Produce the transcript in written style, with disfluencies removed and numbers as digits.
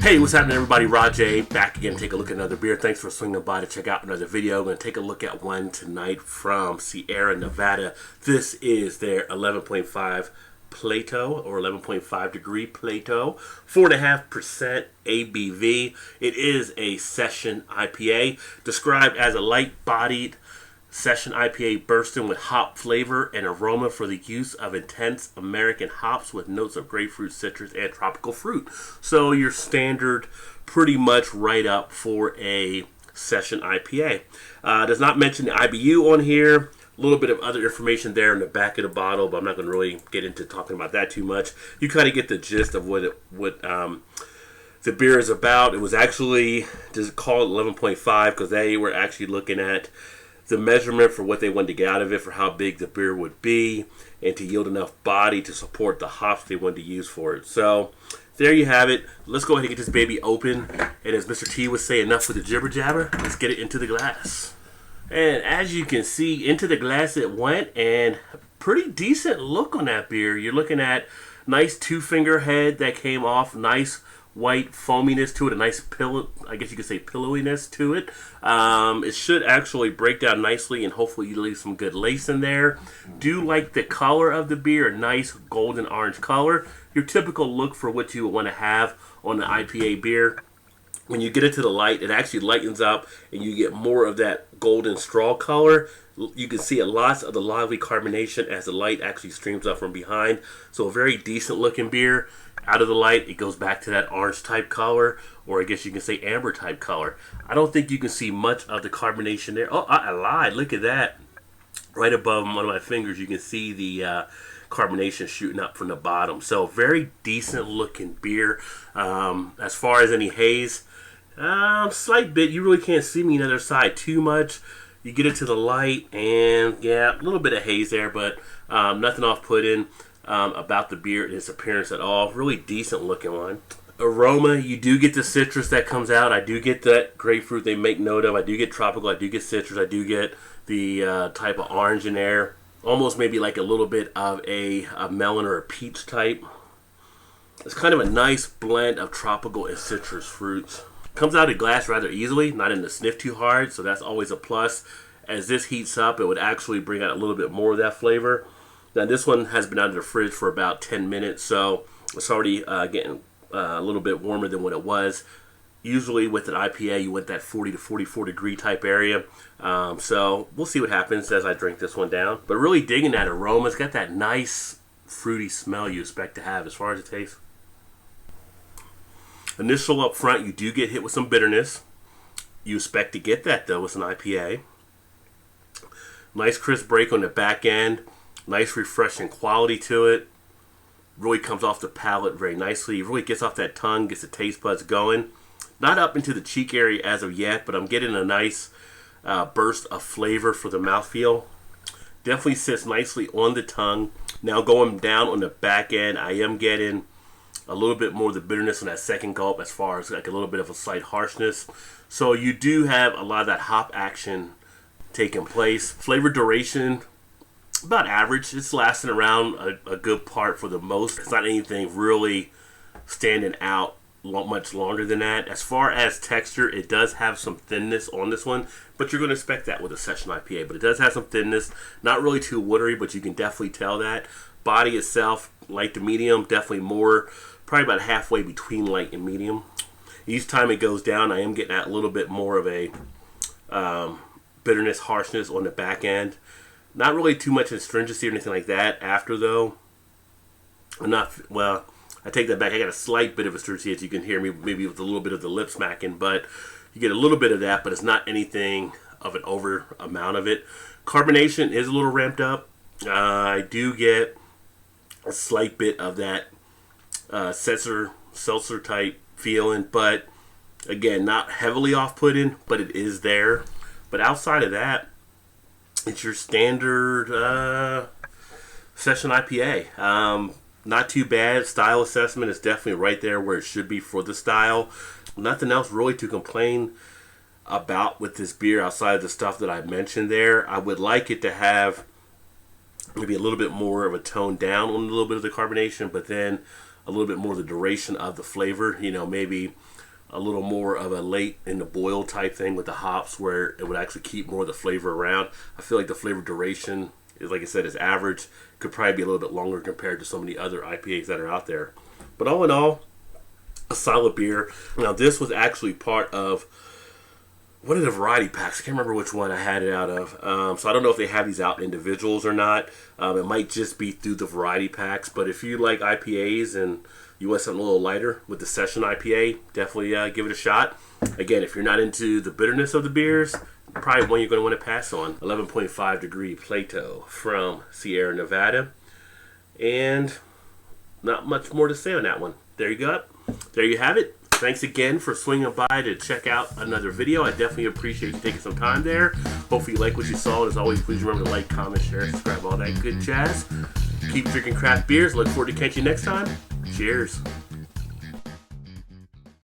Hey, what's happening, everybody? Rod J back again to take a look at another beer. Thanks for swinging by to check out another video. I'm going to take a look at one tonight from Sierra Nevada. This is their 11.5 Plato, or 11.5 degree Plato, 4.5% ABV. It is a session IPA, described as a light-bodied session IPA bursting with hop flavor and aroma for the use of intense American hops with notes of grapefruit, citrus, and tropical fruit. So your standard, pretty much right up for a session IPA. Does not mention the IBU on here. A little bit of other information there in the back of the bottle, but I'm not going to really get into talking about that too much. You kind of get the gist of what the beer is about. It was actually just called 11.5 because they were actually looking at the measurement for what they wanted to get out of it, for how big the beer would be, and to yield enough body to support the hops they wanted to use for it. So there you have it. Let's go ahead and get this baby open. And as Mr. T would say, enough with the jibber jabber. Let's get it into the glass. And as you can see, into the glass it went, and pretty decent look on that beer. You're looking at nice two-finger head that came off, nice white foaminess to it, a nice pillow, I guess you could say pillowiness to it. It should actually break down nicely, and hopefully you leave some good lace in there. Do like the color of the beer, a nice golden orange color. Your typical look for what you would want to have on an IPA beer. When you get it to the light, it actually lightens up and you get more of that golden straw color. You can see a lot of the lively carbonation as the light actually streams up from behind. So a very decent looking beer. Out of the light, it goes back to that orange type color, or I guess you can say amber type color. I don't think you can see much of the carbonation there. Oh, I lied. Look at that. Right above one of my fingers, you can see the carbonation shooting up from the bottom. So very decent looking beer. As far as any haze, slight bit. You really can't see me on the other side too much. You get it to the light, and yeah, a little bit of haze there, but nothing off-putting about the beer and its appearance at all. Really decent looking one. Aroma, you do get the citrus that comes out. I do get that grapefruit they make note of. I do get tropical. I do get citrus. I do get the type of orange in there. Almost maybe like a little bit of a melon or a peach type. It's kind of a nice blend of tropical and citrus fruits. Comes out of glass rather easily, not in the sniff too hard, so that's always a plus. As this heats up, it would actually bring out a little bit more of that flavor. Now this one has been out of the fridge for about 10 minutes, so it's already getting a little bit warmer than what it was. Usually with an IPA, you want that 40 to 44 degree type area. So we'll see what happens as I drink this one down. But really digging that aroma. It's got that nice fruity smell you expect to have as far as it tastes. Initial up front, you do get hit with some bitterness. You expect to get that though with an IPA. Nice crisp break on the back end. Nice refreshing quality to it. Really comes off the palate very nicely. It really gets off that tongue, gets the taste buds going. Not up into the cheek area as of yet, but I'm getting a nice burst of flavor for the mouthfeel. Definitely sits nicely on the tongue. Now going down on the back end, I am getting a little bit more of the bitterness on that second gulp, as far as like a little bit of a slight harshness. So you do have a lot of that hop action taking place. Flavor duration, about average. It's lasting around a good part for the most. It's not anything really standing out much longer than that. As far as texture, it does have some thinness on this one, but you're going to expect that with a session IPA. But it does have some thinness, not really too watery, but you can definitely tell that. Body itself, light to medium, definitely more, probably about halfway between light and medium. Each time it goes down, I am getting a little bit more of a bitterness, harshness on the back end. Not really too much astringency or anything like that after, though. I take that back. I got a slight bit of astringency, as you can hear me, maybe with a little bit of the lip smacking, but you get a little bit of that, but it's not anything of an over amount of it. Carbonation is a little ramped up. I do get a slight bit of that seltzer type feeling, but again, not heavily off-putting, but it is there. But outside of that, it's your standard session IPA. Not too bad. Style assessment is definitely right there where it should be for the style. Nothing else really to complain about with this beer outside of the stuff that I mentioned there. I would like it to have maybe a little bit more of a tone down on a little bit of the carbonation, but then a little bit more of the duration of the flavor. You know, maybe a little more of a late in the boil type thing with the hops, where it would actually keep more of the flavor around. I feel like the flavor duration is, like I said, is average. Could probably be a little bit longer compared to so many other IPAs that are out there. But all in all, a solid beer. Now this was actually part of one of the variety packs. I can't remember which one I had it out of. So I don't know if they have these out individuals or not. It might just be through the variety packs. But if you like IPAs and you want something a little lighter with the session IPA, definitely give it a shot. Again, if you're not into the bitterness of the beers, probably one you're going to want to pass on. 11.5 degree Plato from Sierra Nevada. And not much more to say on that one. There you go. There you have it. Thanks again for swinging by to check out another video. I definitely appreciate you taking some time there. Hopefully you like what you saw. And as always, please remember to like, comment, share, subscribe, all that good jazz. Keep drinking craft beers. Look forward to catching you next time. Cheers.